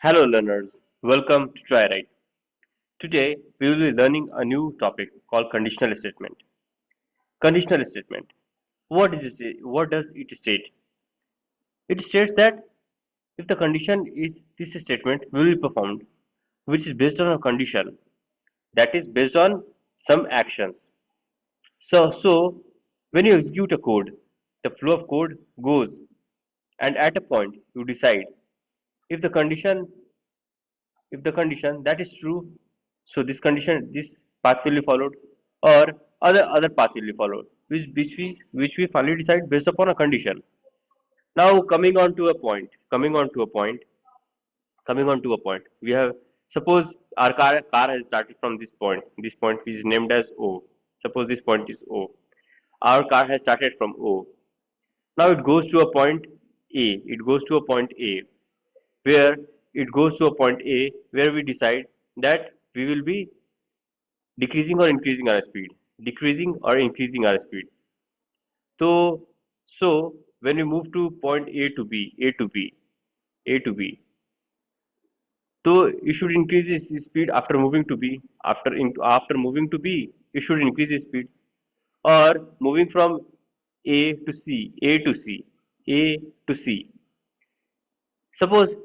Hello learners, welcome to TryWrite. Today we will be learning a new topic called conditional statement. Conditional statement. What is it? What does it state? It states that if the condition is this statement will be performed, which is based on a condition that is based on some actions. So when you execute a code, the flow of code goes, and at a point you decide if the condition if the condition that is true, so this path will be followed, or other path will be followed, which we finally decide based upon a condition. Now coming on to a point, we have, suppose our car has started from this point. This point is named as O. Suppose this point is O. Our car has started from O. Now it goes to a point A. It goes to a point A where it goes to a point A where we decide that we will be decreasing or increasing our speed, decreasing or increasing our speed. So, so when we move to point A to B, A to B, A to B, so it should increase its speed after moving to B. After moving to B, it should increase its speed, or moving from A to C, A to C, A to C. Suppose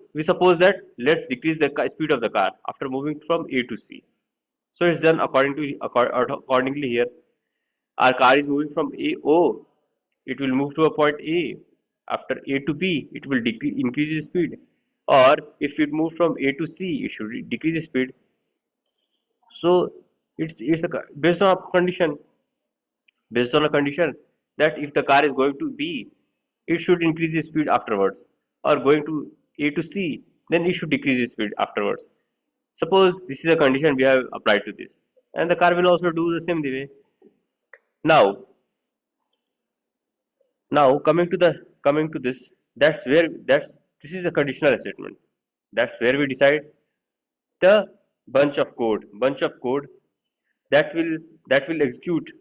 that let's decrease the speed of the car after moving from A to C. So it's done accordingly here. Our car is moving from A O. It will move to a point A. After A to B, it will increase its speed. Or if it moves from A to C, it should decrease its speed. So based on a condition that if the car is going to B, it should increase its speed afterwards, or going to A to C, then it should decrease its speed afterwards. Suppose this is a condition we have applied to this, and the car will also do the same way. Now, now coming to this, that's this is a conditional statement. That's where we decide the bunch of code that will execute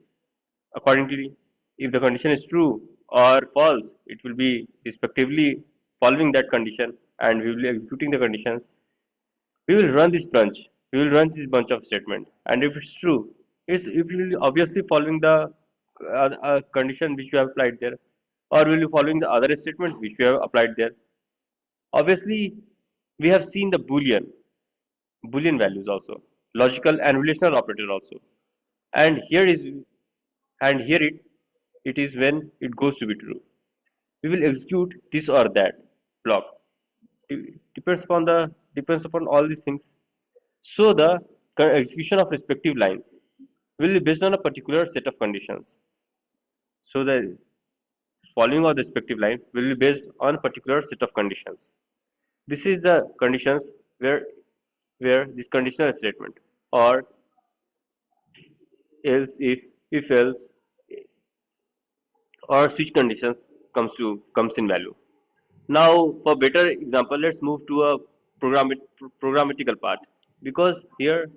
accordingly. If the condition is true or false, it will be respectively following that condition, and we will be executing the conditions. We will run this bunch. We will run this bunch of statement, and if it's true, it will be obviously following the condition which you have applied there, or will be following the other statement which we have applied there. Obviously, we have seen the boolean values also, logical and relational operator also, and here it is when it goes to be true. We will execute this or that block. Depends upon all these things. So the execution of respective lines will be based on a particular set of conditions. So the following of the respective line will be based on a particular set of conditions. This is the conditions where this conditional statement, or else if else, or switch conditions comes in value. Now, for better example, let's move to a programmatical part, because here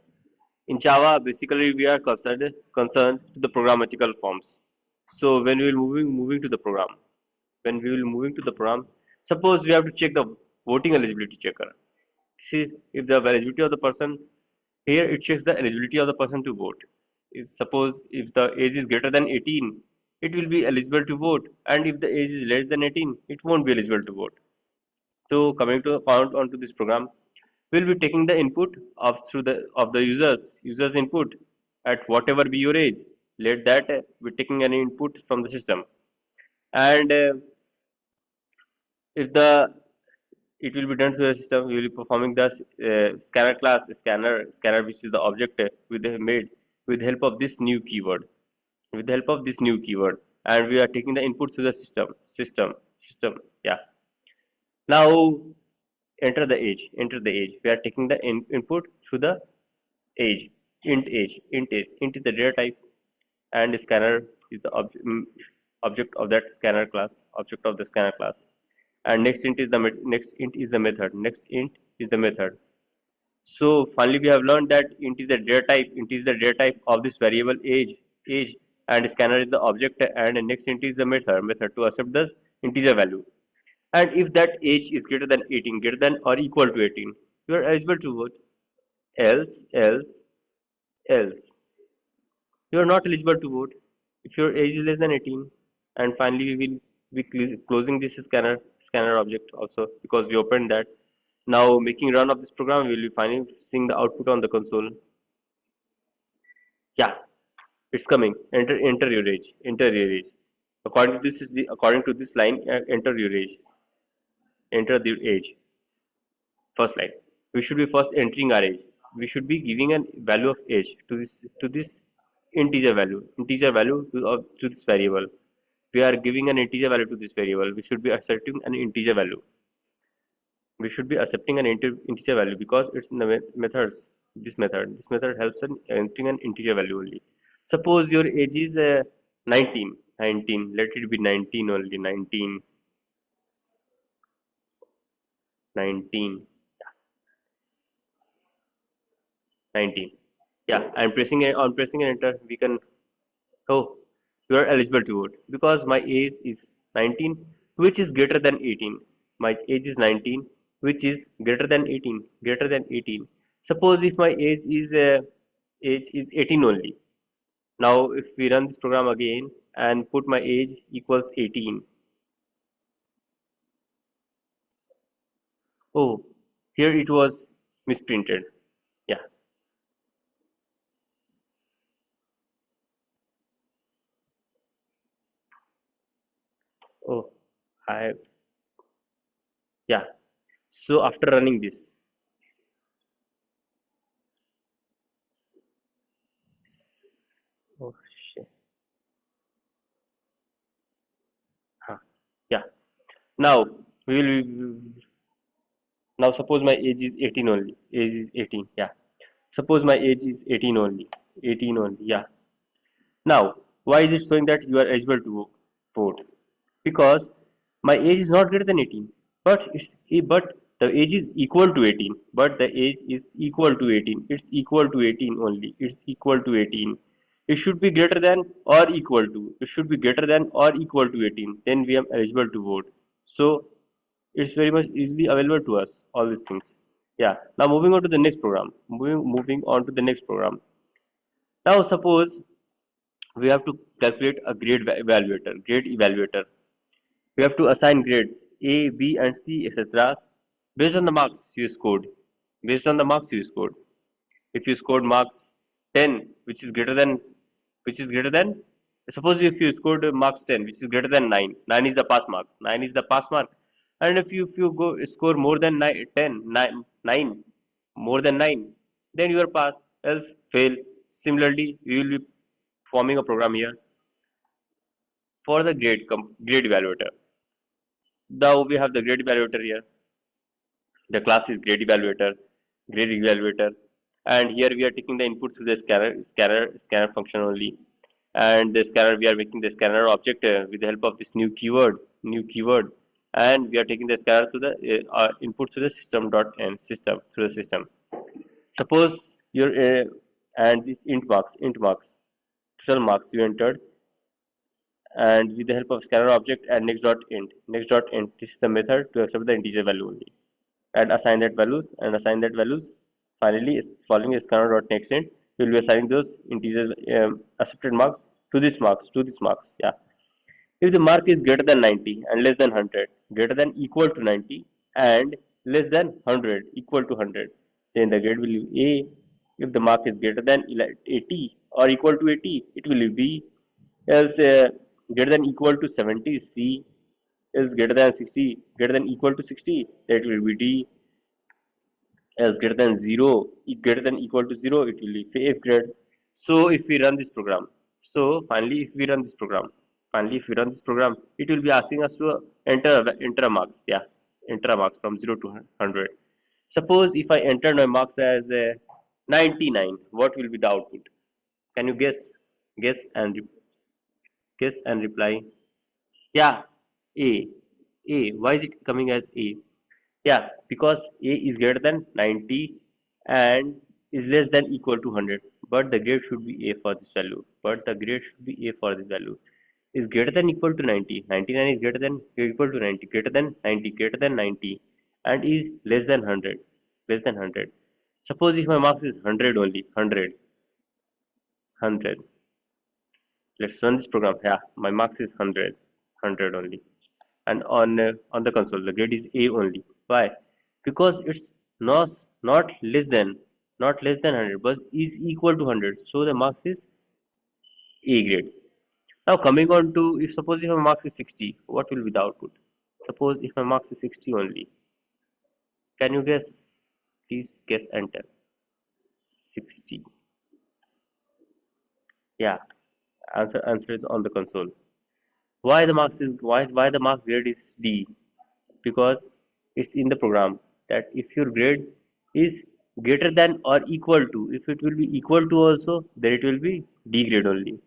in Java, basically we are concerned to the programmatical forms. So when we will moving to the program, when we will moving to the program, suppose we have to check the voting eligibility checker. See if the eligibility of the person, here it checks the eligibility of the person to vote. If the age is greater than 18, it will be eligible to vote, and if the age is less than 18, it won't be eligible to vote. So coming to count onto this program, we'll be taking the input of the users input at whatever be your age. Let that be taking any input from the system, and if the it will be done to the system, we will be performing the scanner class scanner, which is the object with the made with the help of this new keyword, and we are taking the input to the system. Yeah. Now enter the age. We are taking the input through the age, int is the data type, and scanner is the object of the scanner class, and next int is the method. So finally we have learned that int is the data type of this variable age, and scanner is the object, and next int is the method to accept this integer value. And if that age is greater than or equal to 18, you are eligible to vote. Else, you are not eligible to vote if your age is less than 18. And finally, we will be closing this scanner object also because we opened that. Now making run of this program, we will be finally seeing the output on the console. Yeah, it's coming. Enter your age. Enter your age. According to this line, enter your age. Enter the age. First line. We should be first entering our age. We should be giving a value of age to this integer value to this variable. We are giving an integer value to this variable. We should be accepting an integer value. We should be accepting an integer value because it's in the methods. This method helps in entering an integer value only. Suppose your age is 19. 19. Let it be 19 only. 19. 19. 19. Yeah, I'm pressing it on pressing an enter. We can. Oh, you are eligible to vote because my age is 19, which is greater than 18. My age is 19, which is greater than 18. Greater than 18. Suppose if my age is 18 only. Now, if we run this program again and put my age equals 18. Oh, here it was misprinted. Yeah. Oh, I yeah. So after running this, oh shit. Huh. Yeah. Now we will. Now suppose my age is 18 only. Age is 18. Yeah. Suppose my age is 18 only. 18 only. Yeah. Now, why is it showing that you are eligible to vote? Because my age is not greater than 18, but the age is equal to 18. But the age is equal to 18. It's equal to 18 only. It's equal to 18. It should be greater than or equal to. It should be greater than or equal to 18. Then we are eligible to vote. So it's very much easily available to us. All these things. Yeah. Now moving on to the next program. Moving on to the next program. Now suppose we have to calculate a grade evaluator. We have to assign grades A, B, and C, etc. based on the marks you scored. Based on the marks you scored. If you scored marks 10, which is greater than, suppose if you scored marks 10, which is greater than 9, 9 is the pass mark. 9 is the pass mark. And if you go score more than 9, 10, 9, 9, more than 9, then you are passed, else fail. Similarly, you will be forming a program here for the grade evaluator. Now we have the grade evaluator here. The class is grade evaluator, and here we are taking the input through the scanner function only. And the scanner, we are making the scanner object with the help of this new keyword, and we are taking the scanner to the input to the system through the system. Suppose your and this int marks, total marks you entered, and with the help of scanner object and next.int, this is the method to accept the integer value only and assign that values. Finally, following is scanner.nextInt, we will be assigning those integer accepted marks to this marks. Yeah. If the mark is greater than 90 and less than 100, greater than equal to 90 and less than 100 equal to 100, then the grade will be A. If the mark is greater than 80 or equal to 80, it will be B. Else greater than equal to 70 is C. Else greater than equal to 60, that will be D. As greater than 0, greater than equal to 0, it will be fifth grade. So if we run this program, so finally if we run this program it will be asking us to enter a marks. Yeah, enter a marks from 0 to 100. Suppose if I enter my marks as 99, what will be the output? Can you guess and reply? Yeah, a why is it coming as A? Yeah, because A is greater than 90 and is less than equal to 100. But the grade should be A for this value. Is greater than equal to 90. 99 is greater than equal to 90. Greater than 90. And is less than 100. less than 100. Suppose if my marks is 100 only, 100. Let's run this program. Yeah, my marks is 100, 100 only. And on the console, the grade is A only. Why? Because it's not less than, not less than 100, but is equal to 100. So the marks is A grade. Now coming on to, if suppose if my marks is 60, what will be the output? Suppose if my marks is 60 only. Can you guess? Please guess and tell. 60. Yeah, answer is on the console. Why the marks grade is D? Because it's in the program that if your grade is greater than or equal to, if it will be equal to also, then it will be D grade only.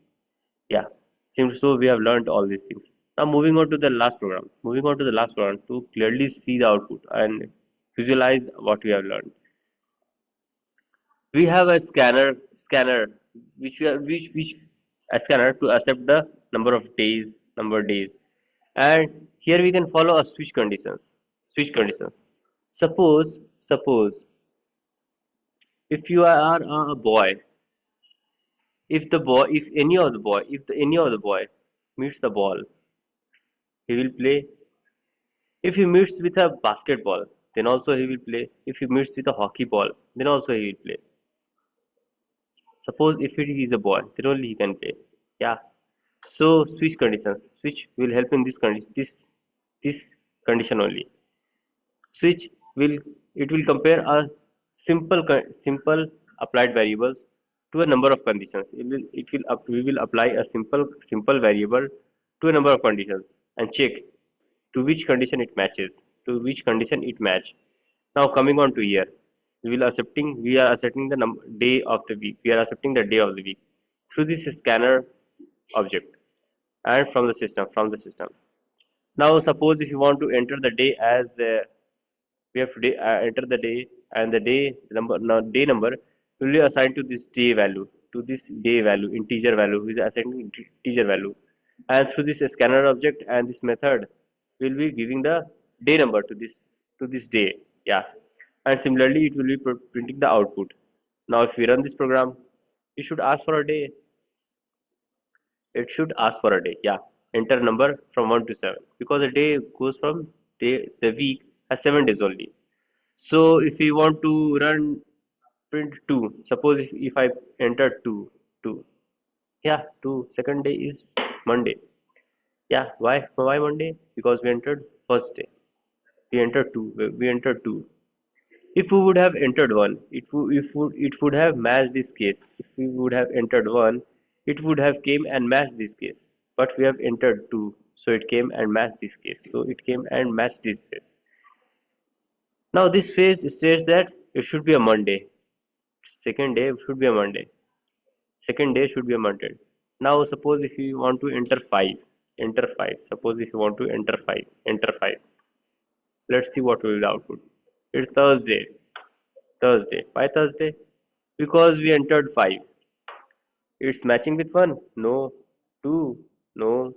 Yeah, seems so we have learned all these things. Now moving on to the last program. Moving on to the last program to clearly see the output and visualize what we have learned. We have a scanner which we are which a scanner to accept the number of days, and here we can follow a switch conditions. Suppose if you are a boy, if any of the boy meets the ball, he will play. If he meets with a basketball, then also he will play. If he meets with a hockey ball, then also he will play. Suppose if it is a boy, then only he can play. Yeah. So switch conditions. Switch will help in this condition. This condition only. Switch will it will compare a simple applied variables to a number of conditions. We will apply a simple variable to a number of conditions and check to which condition it matches, to which condition it match. Now coming on to here, we are accepting the day of the week. We are accepting the day of the week through this scanner object and from the system. Now suppose if you want to enter the day as we have to enter the day, and the day number, now day number will be assigned to this day value, integer value, which is assigned to integer value, and through this scanner object and this method will be giving the day number to this day. Yeah, and similarly it will be printing the output. Now if we run this program, it should ask for a day. It should ask for a day. Yeah, enter number from 1 to 7, because a day goes from the week has 7 days only. So if we want to run print 2, suppose if I enter 2, yeah, 2, second day is Monday. Yeah, why Monday? Because we entered first day. We entered 2. If we would have entered 1, it would have matched this case. If we would have entered 1, it would have came and matched this case. But we have entered 2, so it came and matched this case. So it came and matched this case. Now this phase states that it should be a Monday. Second day should be a Monday. Second day should be a Monday. Now suppose if you want to enter 5. Suppose if you want to enter 5. Let's see what will be the output. It's Thursday. Thursday. Why Thursday? Because we entered 5. It's matching with 1. No. 2. No.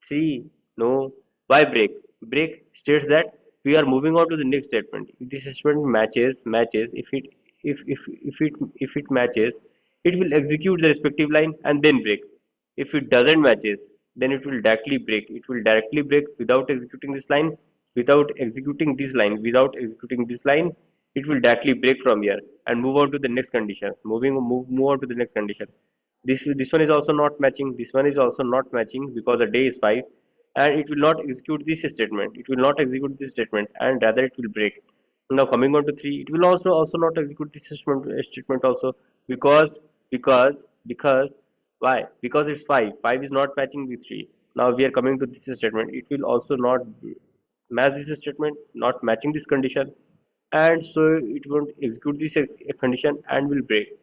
3. No. Why break? Break states that we are moving on to the next statement. If this statement matches, if it matches, it will execute the respective line and then break. If it doesn't matches, then it will directly break. It will directly break without executing this line, without executing this line, it will directly break from here and move on to the next condition. Move on to the next condition. This one is also not matching. This one is also not matching because the day is 5, and it will not execute this statement. It will not execute this statement, and rather it will break. Now coming on to 3, it will also not execute this statement also, because why? Because it's 5. 5 is not matching with 3. Now we are coming to this statement. It will also not match this statement, not matching this condition, and so it won't execute this condition and will break.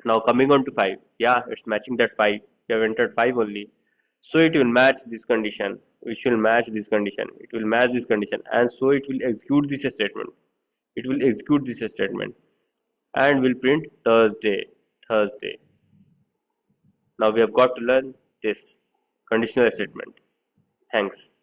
Now coming on to 5, yeah, it's matching that 5. We have entered 5 only, so it will match this condition, which will match this condition. It will match this condition, and so it will execute this statement. It will execute this statement and will print Thursday. Thursday. Now we have got to learn this conditional statement. Thanks.